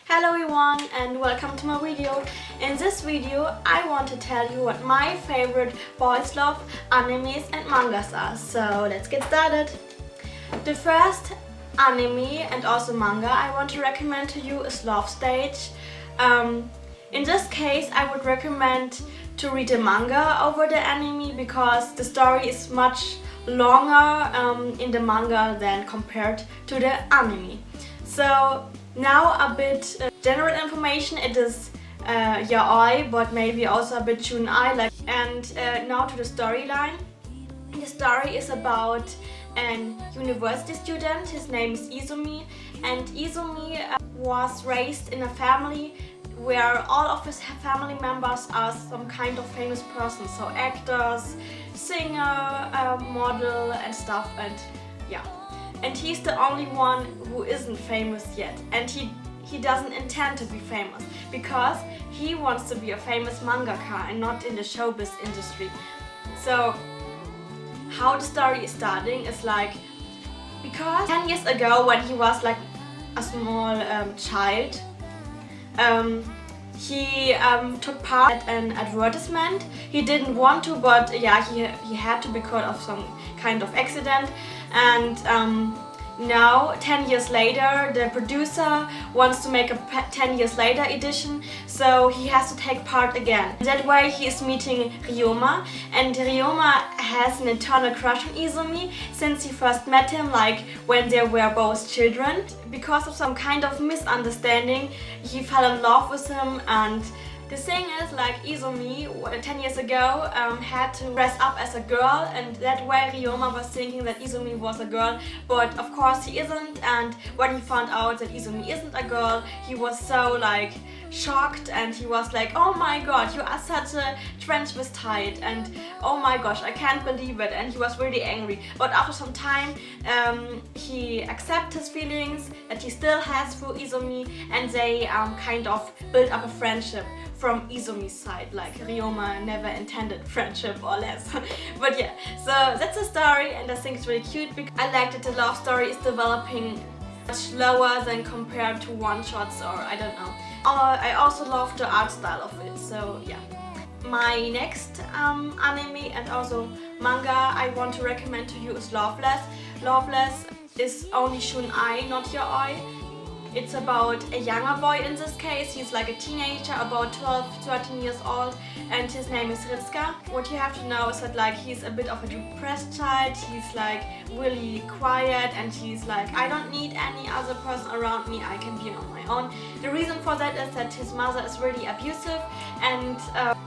Hello everyone and welcome to my video. In this video I want to tell you what my favorite boys love animes and mangas are. So let's get started. The first anime and also manga I want to recommend to you is Love Stage. In this case I would recommend to read the manga over the anime because the story is much longer in the manga than compared to the anime. So now a bit general information. It is yaoi, but maybe also a bit shunai. And now to the storyline. The story is about an university student. His name is Izumi, and Izumi was raised in a family where all of his family members are some kind of famous person, so actors, singer, model and stuff, and yeah. And he's the only one who isn't famous yet, and he doesn't intend to be famous because he wants to be a famous mangaka and not in the showbiz industry. So how the story is starting is because 10 years ago, when he was like a small child, he took part at an advertisement. He didn't want to, but yeah, he had to because of some kind of accident. And now 10 years later the producer wants to make a 10 years later edition, so he has to take part again. That way he is meeting Ryoma, and Ryoma has an eternal crush on Izumi since he first met him, like when they were both children. Because of some kind of misunderstanding he fell in love with him. And the thing is, like, Izumi 10 years ago had to dress up as a girl, and that way Ryoma was thinking that Izumi was a girl, but of course he isn't. And when he found out that Izumi isn't a girl, he was so shocked, and he was like, oh my god, you are such a transvestite, and oh my gosh, I can't believe it. And he was really angry, but after some time he accepted his feelings that he still has for Izumi, and they kind of built up a friendship from Izumi's side. Like, Ryoma never intended friendship or less. But yeah, so that's the story, and I think it's really cute because I like that the love story is developing much slower than compared to one-shots, or I don't know. I also love the art style of it, so yeah. My next anime and also manga I want to recommend to you is Loveless. Loveless is only shunai, not yaoi. It's about a younger boy in this case. He's like a teenager, about 12-13 years old, and his name is Ritsuka. What you have to know is that he's a bit of a depressed child. He's really quiet, and he's like, I don't need any other person around me, I can be on my own. The reason for that is that his mother is really abusive, and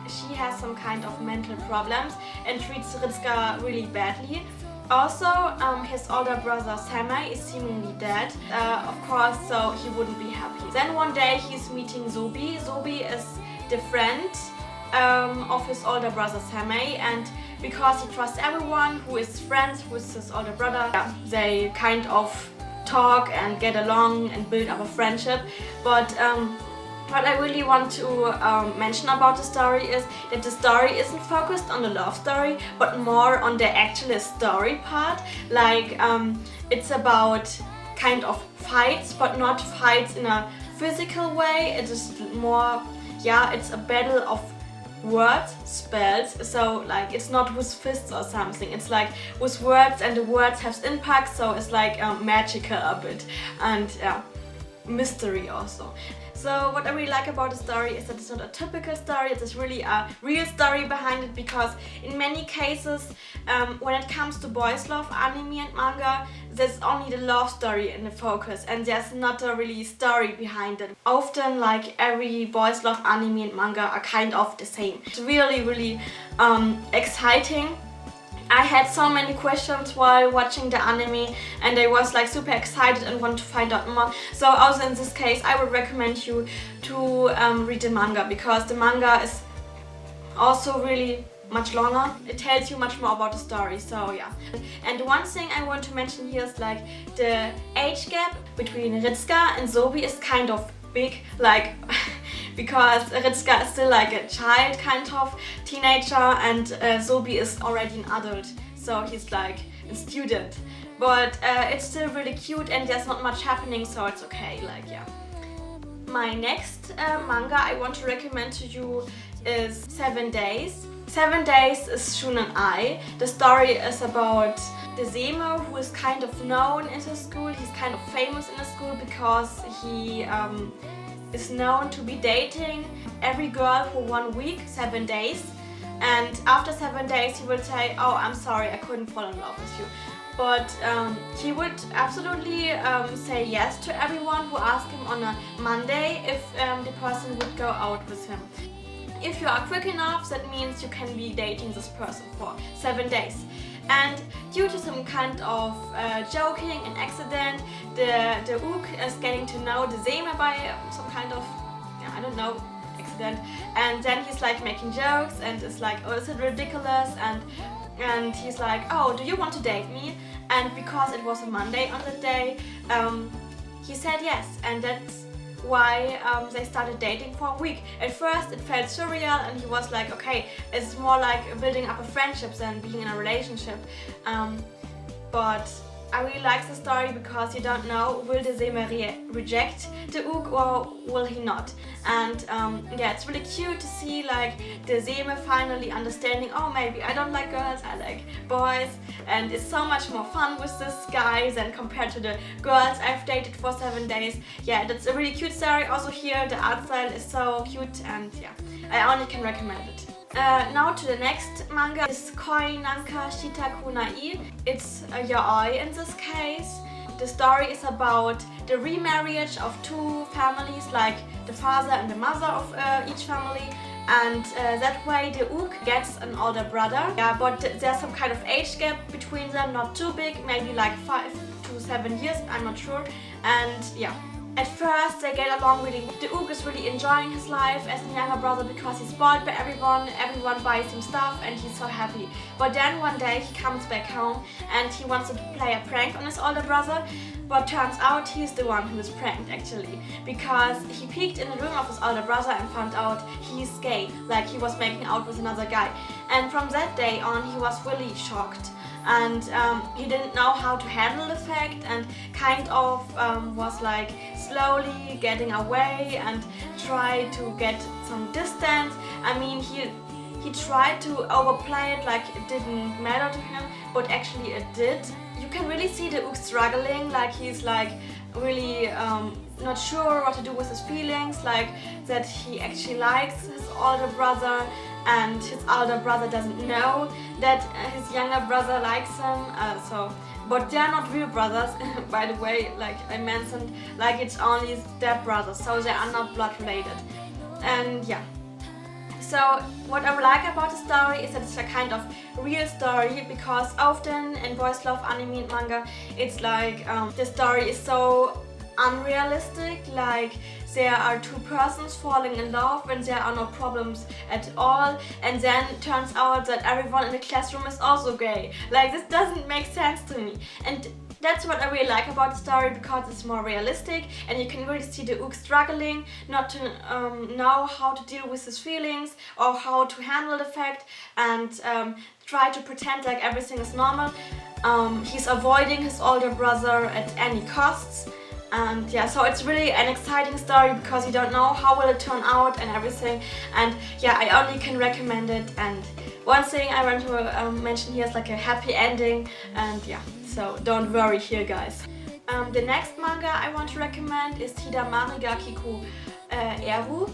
she has some kind of mental problems and treats Ritsuka really badly. Also, his older brother Samai is seemingly dead, of course, so he wouldn't be happy. Then one day he's meeting Zobi. Zobi is the friend of his older brother Samai, and because he trusts everyone who is friends with his older brother, they kind of talk and get along and build up a friendship. But what I really want to mention about the story is that the story isn't focused on the love story, but more on the actual story part. It's about kind of fights, but not fights in a physical way. It is more, it's a battle of words, spells. So it's not with fists or something, it's with words, and the words have impact, so it's magical a bit, and mystery also. So what I really like about the story is that it's not a typical story, it is really a real story behind it, because in many cases when it comes to boys love anime and manga, there's only the love story in the focus, and there's not a really story behind it. Often every boys love anime and manga are kind of the same. It's really exciting. I had so many questions while watching the anime, and I was super excited and want to find out more. So also in this case I would recommend you to read the manga, because the manga is also really much longer. It tells you much more about the story, so yeah. And one thing I want to mention here is the age gap between Ritsuka and Zobi is kind of big, because Ritsuka is still a child, kind of teenager, and Zobi is already an adult, so he's a student. But it's still really cute, and there's not much happening, so it's okay, my next manga I want to recommend to you is 7 Days. 7 Days is Shunen Ai. The story is about the Seme, who is kind of known in his school. He's kind of famous in the school because he is known to be dating every girl for 1 week, 7 days. And after 7 days he will say, oh, I'm sorry, I couldn't fall in love with you. But he would absolutely say yes to everyone who asked him on a Monday if the person would go out with him. If you are quick enough, that means you can be dating this person for 7 days. And due to some kind of joking and accident, the Ook is getting to know the Seme by some kind of, I don't know, accident. And then he's like making jokes and it's like, oh, is it ridiculous? And he's like, oh, do you want to date me? And because it was a Monday on the day, he said yes. And that's why they started dating for a week. At first it felt surreal and he was like, okay, it's more like building up a friendship than being in a relationship. But I really like the story because you don't know, will the Seme reject the Ook or will he not? And yeah, it's really cute to see like the Seme finally understanding, oh, maybe I don't like girls, I like boys. And it's so much more fun with this guy than compared to the girls I've dated for 7 days. Yeah, that's a really cute story. Also here the art style is so cute and yeah, I only can recommend it. Now to the next manga is Koi Nanka Shitaku Nai. It's a yaoi in this case. The story is about the remarriage of 2 families, like the father and the mother of each family. And that way the Ook gets an older brother. Yeah, but there's some kind of age gap between them, not too big, maybe like 5 to 7 years, I'm not sure. And yeah. At first they get along really well. The Ook is really enjoying his life as a younger brother because he's spoiled by everyone buys him stuff and he's so happy. But then one day he comes back home and he wants to play a prank on his older brother, but turns out he's the one who is pranked actually, because he peeked in the room of his older brother and found out he's gay, like he was making out with another guy. And from that day on he was really shocked. And he didn't know how to handle the fact and kind of was like slowly getting away and tried to get some distance. I mean, he tried to overplay it like it didn't matter to him, but actually it did. You can really see the Ook struggling, like he's like really not sure what to do with his feelings, like that he actually likes his older brother and his older brother doesn't know that his younger brother likes him. But they are not real brothers, by the way, like I mentioned, like it's only step brothers, so they are not blood related. And yeah. So what I like about the story is that it's a kind of real story, because often in boys love anime and manga, it's like the story is so unrealistic, like there are 2 persons falling in love and there are no problems at all, and then it turns out that everyone in the classroom is also gay. Like, this doesn't make sense to me. And that's what I really like about the story, because it's more realistic and you can really see the Ook struggling not to know how to deal with his feelings or how to handle the fact, and try to pretend like everything is normal. He's avoiding his older brother at any costs. And yeah, so it's really an exciting story because you don't know how will it turn out and everything. And yeah, I only can recommend it. And one thing I want to mention here is like a happy ending. And yeah, so don't worry here, guys. The next manga I want to recommend is Hidamari ga Kiku Eru.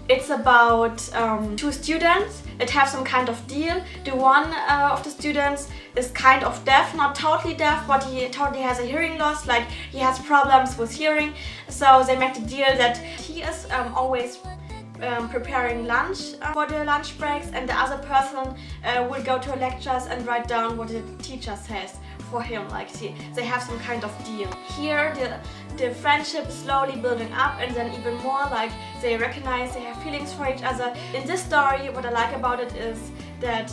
It's about 2 students that have some kind of deal. The one of the students is kind of deaf, not totally deaf, but he totally has a hearing loss, like he has problems with hearing. So they make the deal that he is always preparing lunch for the lunch breaks, and the other person will go to lectures and write down what the teacher says for him, like they have some kind of deal. Here the friendship is slowly building up, and then even more, like they recognize they have feelings for each other. In this story, what I like about it is that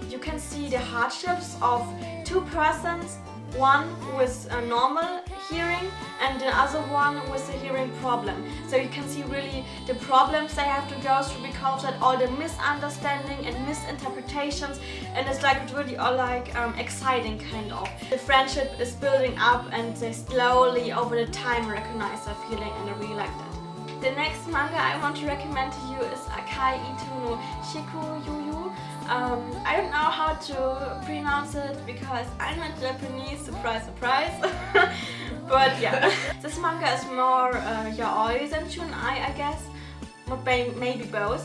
you can see the hardships of 2 persons, one with a normal hearing and the other one with a hearing problem. So you can see really the problems they have to go through because of that, all the misunderstanding and misinterpretations, and it's like really all like exciting kind of. The friendship is building up and they slowly over the time recognize their feeling, and I really like that. The next manga I want to recommend to you is Akai Ito no Shiku Yuyu. I don't know how to pronounce it because I'm not Japanese, surprise surprise. But yeah, this manga is more yaoi than shunai, I guess, maybe both.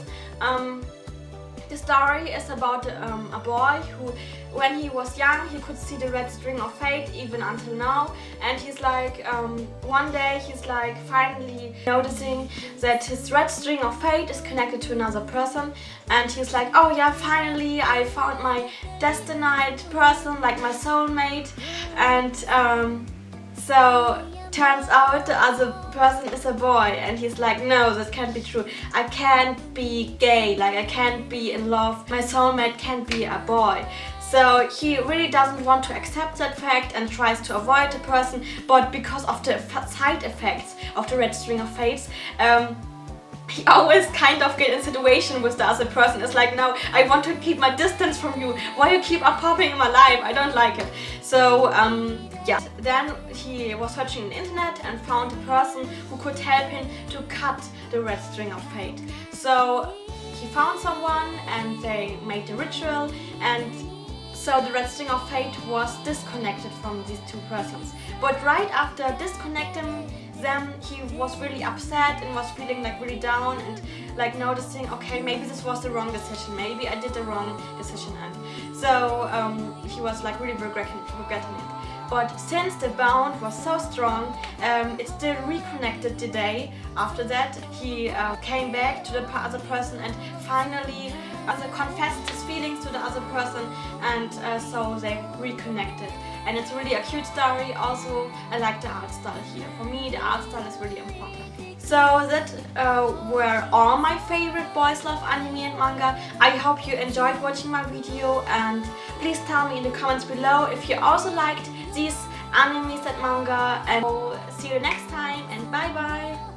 The story is about a boy who, when he was young, he could see the red string of fate even until now, and he's like, one day he's like finally noticing that his red string of fate is connected to another person, and he's like, oh yeah, finally I found my destined person, like my soulmate. And so turns out the other person is a boy, and he's like, no, that can't be true. I can't be gay, like I can't be in love. My soulmate can't be a boy. So he really doesn't want to accept that fact and tries to avoid the person, but because of the side effects of the red string of fates, he always kind of get in situation with the other person. It's like, no, I want to keep my distance from you. Why you keep on popping in my life? I don't like it. So yeah. Then he was searching on the internet and found a person who could help him to cut the red string of fate. So he found someone and they made the ritual, and so the red string of fate was disconnected from these two persons. But right after disconnecting them, he was really upset and was feeling like really down and like noticing, okay, maybe this was the wrong decision, maybe I did the wrong decision. And so he was like really regretting it. But since the bond was so strong, it still reconnected the day after that. He came back to the other person and finally confessed his feelings to the other person, and so they reconnected. And it's really a cute story. Also, I like the art style here. For me, the art style is really important. So that were all my favorite boys love anime and manga. I hope you enjoyed watching my video, and please tell me in the comments below if you also liked these animes and manga. And we'll see you next time, and bye bye!